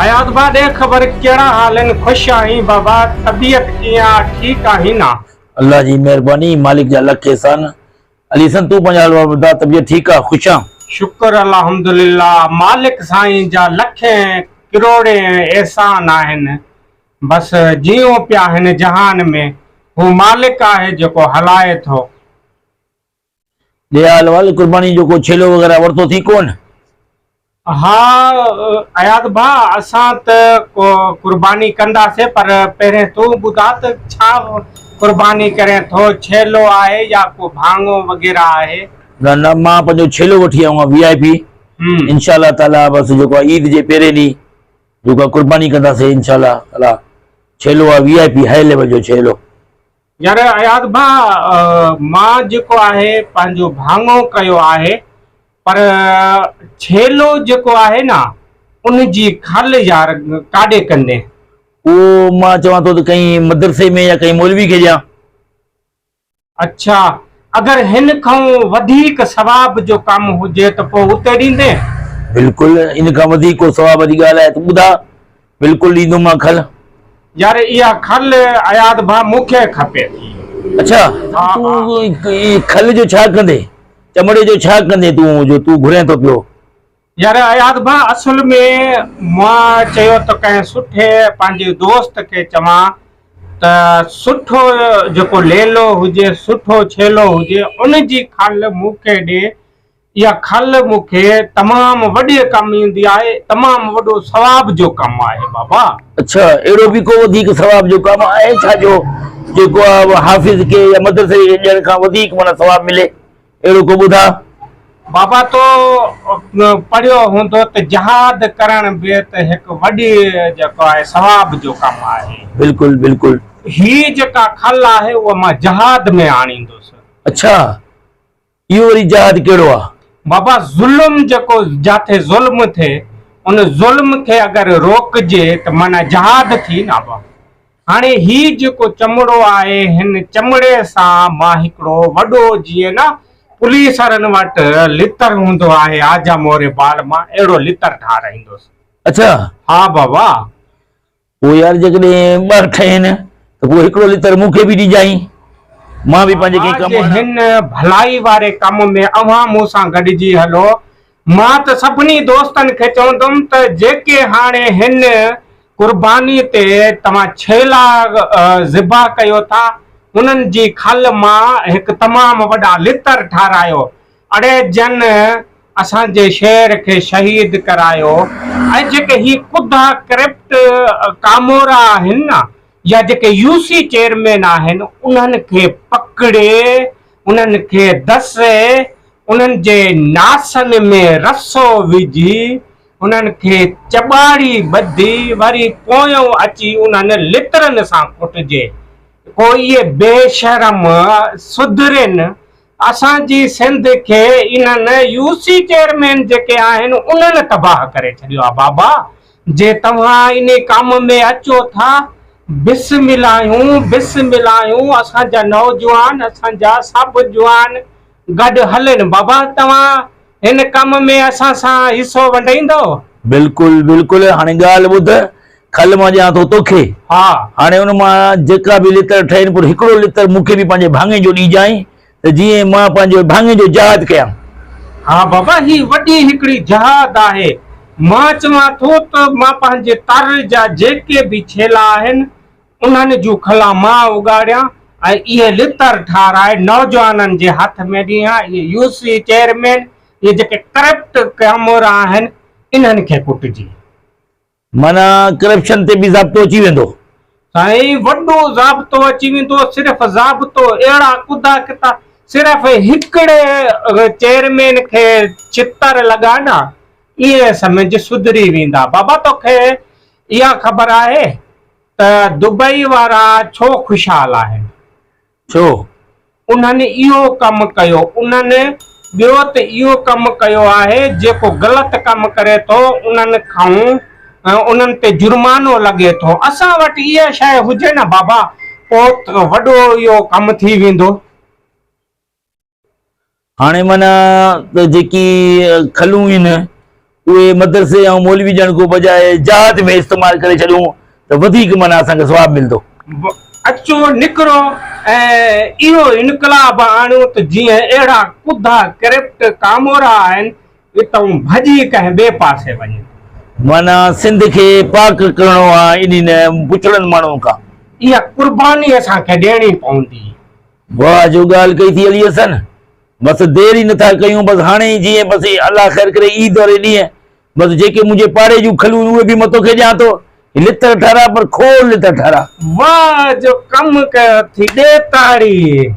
आयात बा दे खबर केड़ा हालन खुश आई बाबा तबीयत किया ठीक आई ना। अल्लाह जी मेहरबानी मालिक जा लख एहसान। अली सन तू पंजा बता तबीयत ठीक आ खुश आ? शुक्र अल्हम्दुलिल्लाह मालिक साईं जा लखे करोड़े एहसान आहिन। बस जियो पिया हिन जहान में वो मालिक आहे जेको हलाए थो। दयाल वाल कुर्बानी जो को छेलो वगैरह वरतो थी कोन? हाँ आयात भा असां त कुर्बानी कंदासीं पर पहिरें तू ॿुधा त छा कुर्बानी करे थो, छेलो आहे या को भांगो वग़ैरह आहे? न न मां पंहिंजो छेलो वठी आयो वीआईपी इंशाल्लाह ताला। बस जो ईद जे पहिरें ॾींहुं जो कुर्बानी कंदासीं इंशाल्लाह ताला। छेलो आहे वीआईपी हाई लेवल जो छेलो। यार आयात भा मां जेको आहे पंहिंजो भांगो कयो आहे पर छेलो जेको आहे ना उन जी खल यार काॾे कंदे? वो मां चवां थो त कहीं मदरसे में या कहीं मौलवी खे ॾियां। अच्छा अगर हिन खां वधीक सवाब जो कम हुजे त पोइ उते ॾींदे? बिल्कुल इन खां वधीक को सवाब वारी ॻाल्हि आहे त ॿुधा बिल्कुल ॾींदो मां खल। यार इहा खल आयात भा मूंखे खपे थी। अच्छा तू खल जो छा कंदे, चमड़े जो छा कंदे तू जो तू घुरे तो पियो? यार आयात भा असल में मां चयो त कंहिं सुठे पंहिंजे दोस्त खे चवां त सुठो जेको लेलो हुजे सुठो छेलो हुजे उन जी खल मूंखे ॾे। इहा खल मूंखे तमामु वॾे कमु ईंदी आहे, तमामु वॾो सवाब जो कमु आहे बाबा। अच्छा अहिड़ो बि को वधीक सवाब जो कमु आहे छा जो जेको हाफ़िज़ के या मदरसे खे ॾियण खां वधीक माना सवाब मिले अहिड़ो को ॿुधा? बाबा तो पढ़ियो हूंदो त जहाद करण बि त हिकु वॾी जेको आहे सवाब जो कमु आहे। बिल्कुल बिल्कुल ही जेका खल आहे उहा मां जहाद में आणींदुसि। अच्छा इहो वरी जहाद कहिड़ो आहे? बाबा ज़ुल्म जेको जाथे ज़ुल्म थे उन ज़ुल्म खे अगरि रोकजे त माना जहाद थी ना बा। हाणे ही जेको चमड़ो आहे हिन चमड़े सां मां हिकिड़ो वॾो जीअं न पुलिस वारनि वटि लितर हूंदो आहे आजा मोरे बाल मां अहिड़ो लितर ठाराईंदुसि। अच्छा हा बाबा। वो यार जेकॾहिं ॿ ठहिनि त पोइ हिकिड़ो लितर मूंखे बि ॾिजाई, मां बि पंहिंजे कंहिं कमु हिन भलाई वारे कम में अवां मूं सां गॾिजी हलो। मां त सभिनी दोस्तनि खे चवंदुमि त जेके हाणे हिन कुर्बानी ते तव्हां छेला ज़िबा कयो था उन्हनि जी खल मां हिकु तमामु वॾा लितर ठारायो, अड़े जन असांजे शहर खे शहीद करायो। ऐं जेके ही कुदा क्रिप्ट कामोरा आहिनि न या जेके यूसी चेयरमैन आहिनि उन्हनि खे पकड़े उन्हनि खे दसे उन्हनि जे नासनि में रसो विझी उन्हनि खे चॿाड़ी ॿधी वरी पोयों अची उन्हनि लितरनि सां कुटजे। को इहे बेशरम सुधरिन असांजी सिंध खे इन्हनि यूसी चेयरमैन जेके आहिनि उन्हनि तबाह करे छॾियो आहे बाबा। जे तव्हां इन कम में अचो था बिस्मिल्लाहूं बिस्मिल्लाहूं असांजा नौजवान असांजा सभु जवान गॾु हलनि बाबा। तव्हां हिन कम में असां सां हिसो वंडाईंदो? बिल्कुल बिल्कुल। हाणे ॻाल्हि ॿुध खल मां ॾियां थो तोखे। हा हाणे हुन मां जेका बि लितर ठहिनि पर हिकिड़ो लितर मूंखे बि पंहिंजे भाङे जो ॾिजाई त जीअं मां पंहिंजे भाङे जो जहाद कयां। हा बाबा ही वॾी हिकिड़ी जहाद आहे। मां चवां थो त मां पंहिंजे तर जा जेके बि छेला आहिनि उन्हनि जूं खला मां उगाड़ियां ऐं इहे लितर ठाराए नौजवाननि जे हथ में ॾियां। इहे यूसी चेयरमैन इहे जेके करप्ट कामोरा आहिनि इन्हनि खे कुटजी। माना करप्शन ते बि ज़ाब्तो अची वेंदो? साईं वॾो ज़ाब्तो अची वेंदो। सिर्फ़ ज़ाब्तो अहिड़ा कुदा किता सिर्फ़ हिकिड़े चेयरमैन खे चितर लॻा न इहे समझ सुधरी वेंदा। बाबा तोखे इहा ख़बर आहे त दुबई वारा छो ख़ुशहाल आहिनि? छो? उन्हनि इहो कमु कयो। उन्हनि ॿियो त इहो कमु कयो आहे जेको ग़लति कमु करे थो उन्हनि खां उन्हनि ते जुर्मानो लॻे थो। असां वटि इहा शइ हुजे न बाबा पोइ वॾो इहो कमु थी वेंदो। हाणे माना जेकी खलूं आहिनि उहे मदरसे ऐं मौलवी ॼण को बजाए जहाज में इस्तेमाल करे छॾियूं त वधीक माना असांखे सवाब मिलंदो। अचो निकिरो ऐं इहो इनकलाब आणियो त जीअं अहिड़ा कुदा करप्ट कामोरा आहिनि इतां भॼी कंहिं ॿिए पासे वञे। माना सिंध खे पाक करणो आहे इन्हनि पुछड़नि माण्हुनि खां। इहा कुर्बानी असांखे ॾियणी पवंदी। वाह जो ॻाल्हि कई थी अली हसन, बसि देरि ई नथा कयूं, बसि हाणे ई जीअं बसि अलाह ख़ैर करे ईद वारे ॾींहं बसि जेके मुंहिंजे पाड़े जूं खलूं उहे बि मथो खे ॾियां थो, लितर ठारा पर खोल लितर ठारा। वाह जो कमु कयो थी, ॾे ताड़ी।